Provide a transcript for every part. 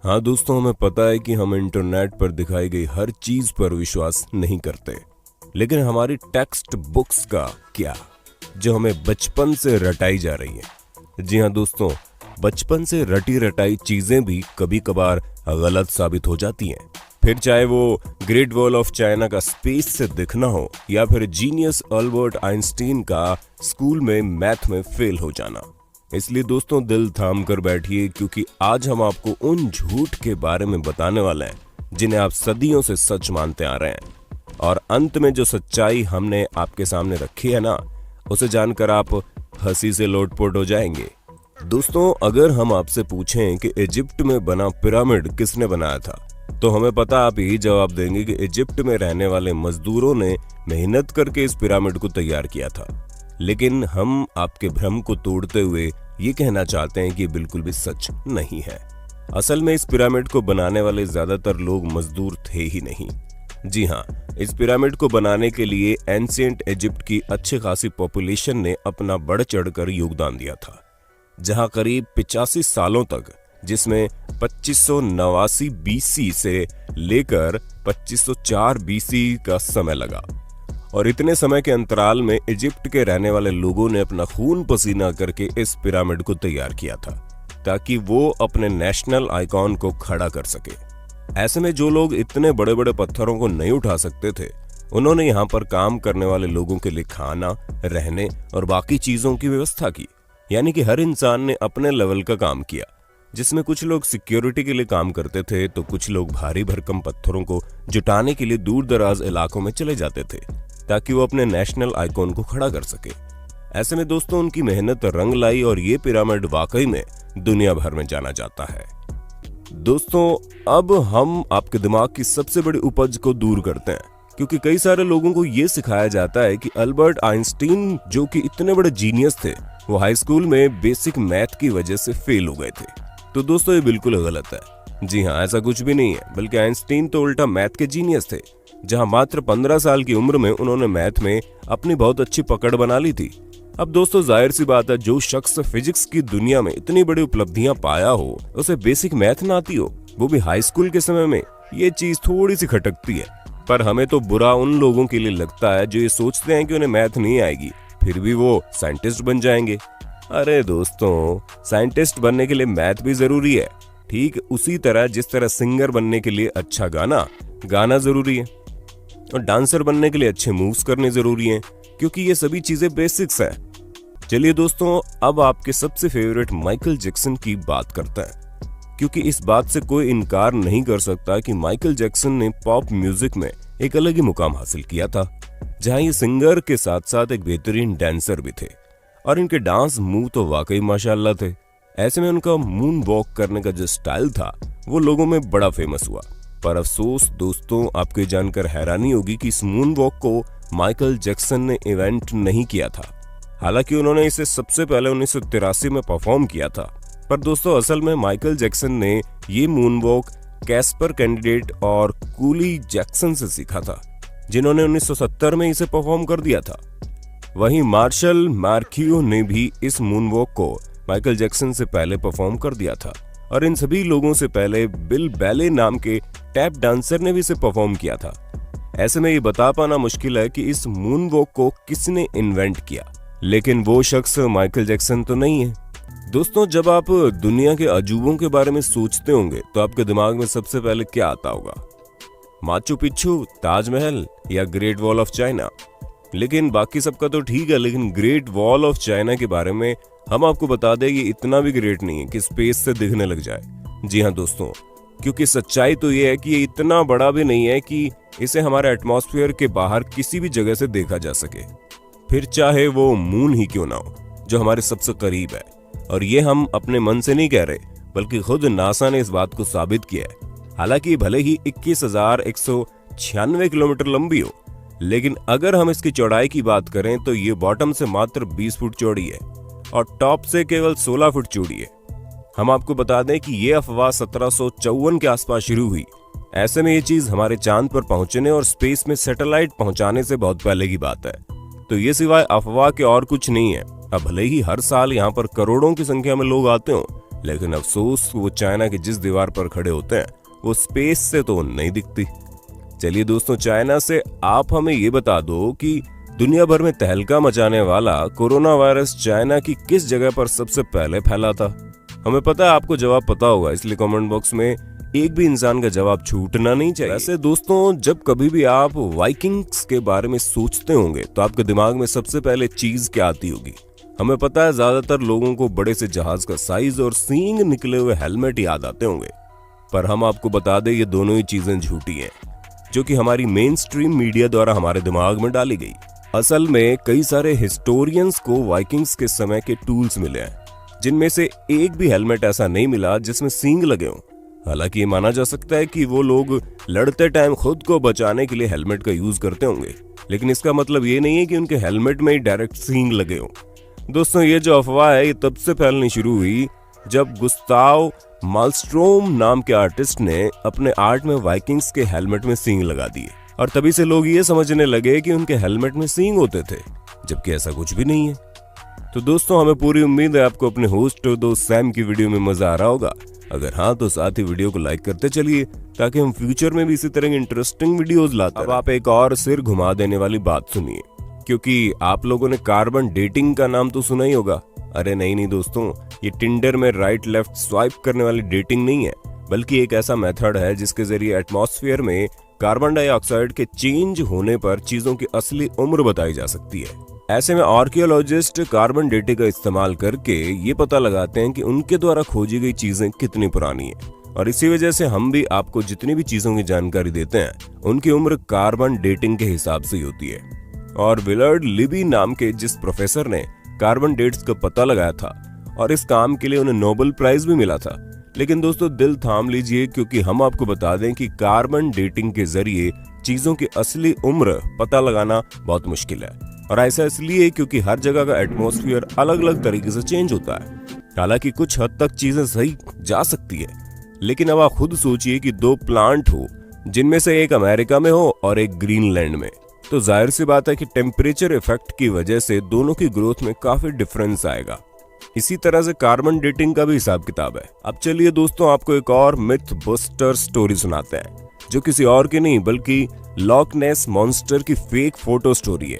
हाँ दोस्तों, हमें पता है कि हम इंटरनेट पर दिखाई गई हर चीज पर विश्वास नहीं करते, लेकिन हमारी टेक्स्ट बुक्स का क्या, जो हमें बचपन से रटाई जा रही है। जी हाँ दोस्तों, बचपन से रटी रटाई चीजें भी कभी कभार गलत साबित हो जाती हैं। फिर चाहे वो ग्रेट वॉल ऑफ चाइना का स्पेस से दिखना हो या फिर जीनियस अल्बर्ट आइंस्टीन का स्कूल में मैथ में फेल हो जाना। इसलिए दोस्तों, दिल थाम कर बैठिए, क्योंकि आज हम आपको उन झूठ के बारे में बताने वाले हैं जिन्हें आप सदियों से सच मानते आ रहे हैं। और अंत में जो सच्चाई हमने आपके सामने रखी है ना, उसे जानकर आप हंसी से लोटपोट हो जाएंगे। दोस्तों, अगर हम आपसे पूछें कि इजिप्ट में बना पिरामिड किसने बनाया था, तो हमें पता आप यही जवाब देंगे कि इजिप्ट में रहने वाले मजदूरों ने मेहनत करके इस पिरामिड को तैयार किया था। लेकिन हम आपके भ्रम को तोड़ते हुए ये कहना चाहते हैं कि बिल्कुल भी सच नहीं है। असल में इस पिरामिड को बनाने वाले ज्यादातर लोग मजदूर थे ही नहीं। जी हाँ, इस पिरामिड को बनाने के लिए एंशिएंट इजिप्ट की अच्छी खासी पॉपुलेशन ने अपना बढ़ चढ़कर योगदान दिया था, जहां करीब 85 सालों तक, जिसमें 2589 बीसी से लेकर 2504 बीसी का समय लगा। और इतने समय के अंतराल में इजिप्ट के रहने वाले लोगों ने अपना खून पसीना करके इस पिरामिड को तैयार किया था, ताकि वो अपने नेशनल आइकॉन को खड़ा कर सके। ऐसे में जो लोग इतने बड़े बड़े पत्थरों को नहीं उठा सकते थे, उन्होंने यहाँ पर काम करने वाले लोगों के लिए खाना, रहने और बाकी चीजों की व्यवस्था की। यानी कि हर इंसान ने अपने लेवल का काम किया, जिसमें कुछ लोग सिक्योरिटी के लिए काम करते थे, तो कुछ लोग भारी भरकम पत्थरों को जुटाने के लिए दूर दराज इलाकों में चले जाते थे, ताकि वो अपने नेशनल आइकॉन को खड़ा कर सके। ऐसे में दोस्तों, उनकी मेहनत रंग लाई और ये पिरामिड वाकई में दुनिया भर में जाना जाता है। दोस्तों, अब हम आपके दिमाग की सबसे बड़ी उपज को दूर करते हैं, क्योंकि कई सारे लोगों को ये सिखाया जाता है कि अल्बर्ट आइंस्टीन, जो कि इतने बड़े जीनियस थे, वो हाई स्कूल में बेसिक मैथ की वजह से फेल हो गए थे। तो दोस्तों, ये बिल्कुल गलत है। जी हाँ, ऐसा कुछ भी नहीं है, बल्कि आइंस्टीन तो उल्टा मैथ के जीनियस थे, जहां मात्र 15 साल की उम्र में उन्होंने मैथ में अपनी बहुत अच्छी पकड़ बना ली थी। अब दोस्तों, जाहिर सी बात है, जो शख्स फिजिक्स की दुनिया में इतनी बड़ी उपलब्धियां पाया हो, उसे बेसिक मैथ ना आती हो, वो भी हाई स्कूल के समय में, ये चीज थोड़ी सी खटकती है। पर हमें तो बुरा उन लोगों के लिए लगता है जो ये सोचते हैं कि उन्हें मैथ नहीं आएगी, फिर भी वो साइंटिस्ट बन जाएंगे। अरे दोस्तों, साइंटिस्ट बनने के लिए मैथ भी जरूरी है, ठीक उसी तरह जिस तरह सिंगर बनने के लिए अच्छा गाना जरूरी है, और डांसर बनने के लिए अच्छे मूव्स करने जरूरी हैं, क्योंकि ये सभी चीजें बेसिक्स हैं। चलिए दोस्तों, अब आपके सबसे फेवरेट माइकल जैक्सन की बात करते हैं, क्योंकि इस बात से कोई इनकार नहीं कर सकता कि माइकल जैक्सन ने पॉप म्यूजिक में एक अलग ही मुकाम हासिल किया था, जहां ये सिंगर के साथ साथ एक बेहतरीन डांसर भी थे, और इनके डांस मूव तो वाकई माशाल्लाह थे। ऐसे में उनका मून वॉक करने का जो स्टाइल था, वो लोगों में बड़ा फेमस हुआ। पर अफसोस दोस्तों, आपको जानकर हैरानी होगी कि इस मून वॉक को माइकल जैक्सन ने इवेंट नहीं किया था। हालांकि उन्होंने इसे सबसे पहले 1983 में परफॉर्म किया था। पर दोस्तों, असल में माइकल जैक्सन ने ये मून वॉक कैस्पर कैंडिडेट और कूली जैक्सन से सीखा था, जिन्होंने 1970 में इसे परफॉर्म कर दिया था। वहीं मार्शल मार्कियो ने भी इस मून वॉक को माइकल जैक्सन से पहले परफॉर्म कर दिया था, और इन सभी लोगों से पहले बिल बैले नाम के टैप डांसर ने भी इसे परफॉर्म किया था। ऐसे में ये बता पाना मुश्किल है कि इस मून वॉक को किसने इन्वेंट किया, लेकिन वो शख्स माइकल जैक्सन तो नहीं है। दोस्तों, जब आप दुनिया के अजूबों के बारे में सोचते होंगे, तो आपके दिमाग में सबसे पहले क्या आता होगा? माचू पिच्चू, ताजमहल या ग्रेट वॉल ऑफ चाइना? लेकिन बाकी सबका तो ठीक है, लेकिन ग्रेट वॉल ऑफ चाइना के बारे में हम आपको बता दें कि इतना भी ग्रेट नहीं है कि स्पेस से दिखने लग जाए। जी हाँ दोस्तों, क्योंकि सच्चाई तो ये है कि ये इतना बड़ा भी नहीं है कि इसे हमारे एटमॉस्फेयर के बाहर किसी भी जगह से देखा जा सके, फिर चाहे वो मून ही क्यों ना हो, जो हमारे सबसे करीब है। और ये हम अपने मन से नहीं कह रहे, बल्कि खुद नासा ने इस बात को साबित किया है। हालांकि भले ही 21,196 किलोमीटर लंबी हो, लेकिन अगर हम इसकी चौड़ाई की बात करें तो ये बॉटम से मात्र 20 फुट चौड़ी है और टॉप से केवल 16 फुट चौड़ी है। हम आपको बता दें कि ये अफवाह 1754 के आसपास शुरू हुई। ऐसे में ये चीज हमारे चांद पर पहुंचने और स्पेस में सैटेलाइट पहुंचाने से बहुत पहले की बात है, तो ये सिवाय अफवाह के और कुछ नहीं है। अब भले ही हर साल यहाँ पर करोड़ों की संख्या में लोग आते हो, लेकिन अफसोस वो चाइना की जिस दीवार पर खड़े होते हैं वो स्पेस से तो नहीं दिखती। चलिए दोस्तों, चाइना से आप हमें ये बता दो कि दुनिया भर में तहलका मचाने वाला कोरोना वायरस चाइना की किस जगह पर सबसे पहले फैला था। हमें पता है आपको जवाब पता होगा, इसलिए कमेंट बॉक्स में एक भी इंसान का जवाब छूटना नहीं चाहिए। वैसे दोस्तों, जब कभी भी आप वाइकिंग्स के बारे में सोचते होंगे तो आपके दिमाग में सबसे पहले चीज क्या आती होगी? हमें पता है ज्यादातर लोगों को बड़े से जहाज का साइज और सींग निकले हुए हेलमेट याद आते होंगे, पर हम आपको बता दें ये दोनों ही चीजें झूठी हैं, जो कि हमारी मेन स्ट्रीम मीडिया द्वारा हमारे दिमाग में डाली गई। असल में कई सारे हिस्टोरियंस को वाइकिंग्स के समय के टूल्स मिले हैं, जिनमें से एक भी हेलमेट ऐसा नहीं मिला जिसमें सींग लगे हों। हालांकि ये माना जा सकता है कि वो लोग लड़ते टाइम खुद को बचाने के लिए हेलमेट का यूज करते होंगे, लेकिन इसका मतलब ये नहीं है कि उनके हेलमेट में ही डायरेक्ट सींग लगे हों। दोस्तों, ये जो अफवाह है ये तब से फैलनी शुरू हुई जब गुस्ताव मालस्ट्रोम नाम के आर्टिस्ट ने अपने आर्ट में वाइकिंग्स के हेलमेट में सींग लगा दिए, और तभी से लोग ये समझने लगे कि उनके हेलमेट में सींग होते थे, जबकि ऐसा कुछ भी नहीं है। तो दोस्तों, हमें पूरी उम्मीद है आपको अपने होस्ट और दोस्त सैम की वीडियो में मजा आ रहा होगा। अगर हाँ तो साथ ही वीडियो को लाइक करते चलिए, ताकि हम फ्यूचर में भी इसी तरह की इंटरेस्टिंग वीडियोस लाते रहें। अब आप एक और सिर घुमा देने वाली बात सुनिए, क्योंकि आप लोगों ने कार्बन डेटिंग का नाम तो सुना ही होगा। अरे नहीं दोस्तों, ये टिंडर में राइट लेफ्ट स्वाइप करने वाली डेटिंग नहीं है, बल्कि एक ऐसा मेथड है जिसके जरिए एटमॉस्फेयर में कार्बन डाइऑक्साइड के चेंज होने पर चीजों की असली उम्र बताई जा सकती है। ऐसे में आर्कियोलॉजिस्ट कार्बन डेटिंग का इस्तेमाल करके ये पता लगाते हैं कि उनके द्वारा खोजी गई चीजें कितनी पुरानी हैं, और इसी वजह से हम भी आपको जितनी भी चीजों की जानकारी देते हैं उनकी उम्र कार्बन डेटिंग के हिसाब से ही होती है। और विलर्ड लिबी नाम के जिस प्रोफेसर ने कार्बन डेट्स का पता लगाया था, और इस काम के लिए उन्हें नोबेल प्राइज भी मिला था। लेकिन दोस्तों, दिल थाम लीजिए, क्योंकि हम आपको बता दें कि कार्बन डेटिंग के जरिए चीजों की असली उम्र पता लगाना बहुत मुश्किल है, और ऐसा इसलिए क्योंकि हर जगह का एटमॉस्फेयर अलग अलग तरीके से चेंज होता है। हालांकि कुछ हद तक चीजें सही जा सकती है, लेकिन अब आप खुद सोचिए कि दो प्लांट हो जिनमें से एक अमेरिका में हो और एक ग्रीनलैंड में, तो जाहिर सी बात है कि टेम्परेचर इफेक्ट की वजह से दोनों की ग्रोथ में काफी डिफरेंस आएगा। इसी तरह से कार्बन डेटिंग का भी हिसाब किताब है। अब चलिए दोस्तों, आपको एक और मिथ बस्टर स्टोरी सुनाते हैं, जो किसी और की नहीं बल्कि लॉक नेस मॉन्स्टर की फेक फोटो स्टोरी है।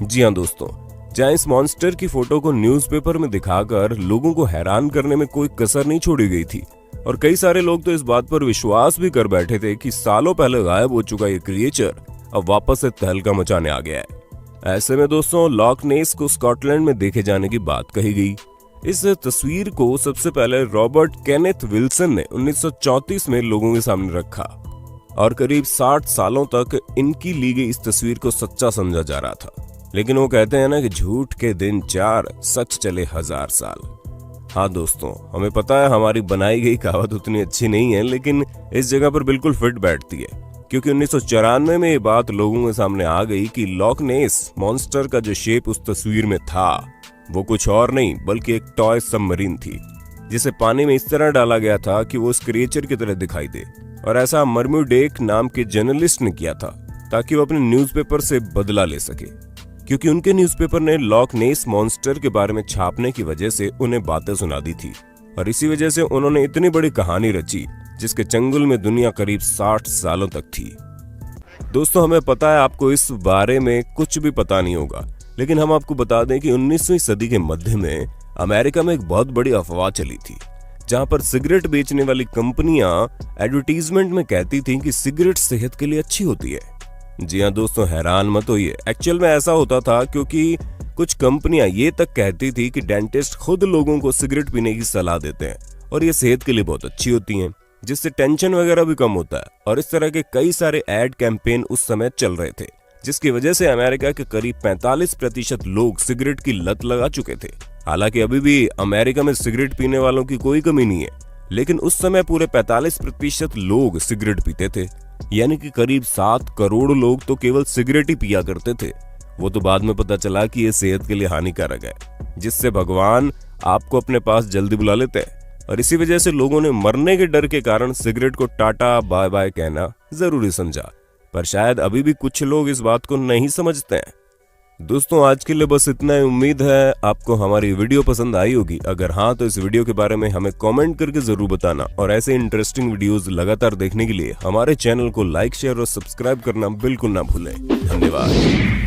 जी हाँ दोस्तों, जहाँ इस मॉन्स्टर की फोटो को न्यूज़पेपर में दिखाकर लोगों को हैरान करने में कोई कसर नहीं छोड़ी गई थी, और कई सारे लोग तो इस बात पर विश्वास भी कर बैठे थे कि सालों पहले गायब हो चुका ये क्रिएचर अब वापस से तहलका मचाने आ गया है। ऐसे में दोस्तों, लॉक नेस को स्कॉटलैंड में देखे जाने की बात कही गई। इस तस्वीर को सबसे पहले रॉबर्ट केनेथ विल्सन ने 1934 में लोगों के सामने रखा, और करीब 60 सालों तक इनकी ली गई इस तस्वीर को सच्चा समझा जा रहा था। लेकिन वो कहते हैं ना कि झूठ के दिन 4, सच चले 1000 साल। हाँ दोस्तों, हमें पता है हमारी बनाई गई कहावत उतनी अच्छी नहीं है, लेकिन इस जगह पर बिल्कुल फिट बैठती है, क्योंकि 1994 में ये बात लोगों के सामने आ गई कि लॉक नेस मॉन्स्टर का जो शेप उस तस्वीर में था वो कुछ और नहीं बल्कि एक टॉय सबमरीन थी, जिसे पानी में इस तरह डाला गया था कि वो उस क्रिएचर की तरह दिखाई दे। और ऐसा मर्म्यूडेक नाम के जर्नलिस्ट ने किया था ताकि वो अपने न्यूज़पेपर से बदला ले सके, क्योंकि उनके न्यूज़पेपर ने लॉक नेस मॉन्स्टर के बारे में छापने की वजह से उन्हें बातें सुना दी थी, और इसी वजह से उन्होंने इतनी बड़ी कहानी रची जिसके चंगुल में दुनिया करीब 60 सालों तक थी। दोस्तों, हमें पता है आपको इस बारे में कुछ भी पता नहीं होगा, लेकिन हम आपको बता दें कि 19वीं सदी के मध्य में अमेरिका में एक बहुत बड़ी अफवाह चली थी, जहां पर सिगरेट बेचने वाली कंपनियां एडवर्टीजमेंट में कहती थीं कि सिगरेट सेहत के लिए अच्छी होती है। जी हाँ दोस्तों, हैरान मत होइए, एक्चुअल में ऐसा होता था क्योंकि कुछ कंपनियां ये तक कहती थी कि डेंटिस्ट खुद लोगों को सिगरेट पीने की सलाह देते हैं और ये सेहत के लिए बहुत अच्छी होती हैं, जिससे टेंशन वगैरह भी कम होता है। और इस तरह के कई सारे एड कैंपेन उस समय चल रहे थे, जिसकी वजह से अमेरिका के करीब 45% लोग सिगरेट की लत लगा चुके थे। हालांकि अभी भी अमेरिका में सिगरेट पीने वालों की कोई कमी नहीं है, लेकिन उस समय पूरे 45% लोग सिगरेट पीते थे, यानी कि करीब 7 करोड़ लोग तो केवल सिगरेट ही पिया करते थे। वो तो बाद में पता चला कि ये सेहत के लिए हानिकारक है, जिससे भगवान आपको अपने पास जल्दी बुला लेते हैं, और इसी वजह से लोगों ने मरने के डर के कारण सिगरेट को टाटा बाय बाय कहना जरूरी समझा। पर शायद अभी भी कुछ लोग इस बात को नहीं समझते हैं। दोस्तों आज के लिए बस इतना ही। उम्मीद है आपको हमारी वीडियो पसंद आई होगी। अगर हाँ तो इस वीडियो के बारे में हमें कमेंट करके जरूर बताना और ऐसे इंटरेस्टिंग वीडियोस लगातार देखने के लिए हमारे चैनल को लाइक शेयर और सब्सक्राइब करना बिल्कुल ना भूलें। धन्यवाद।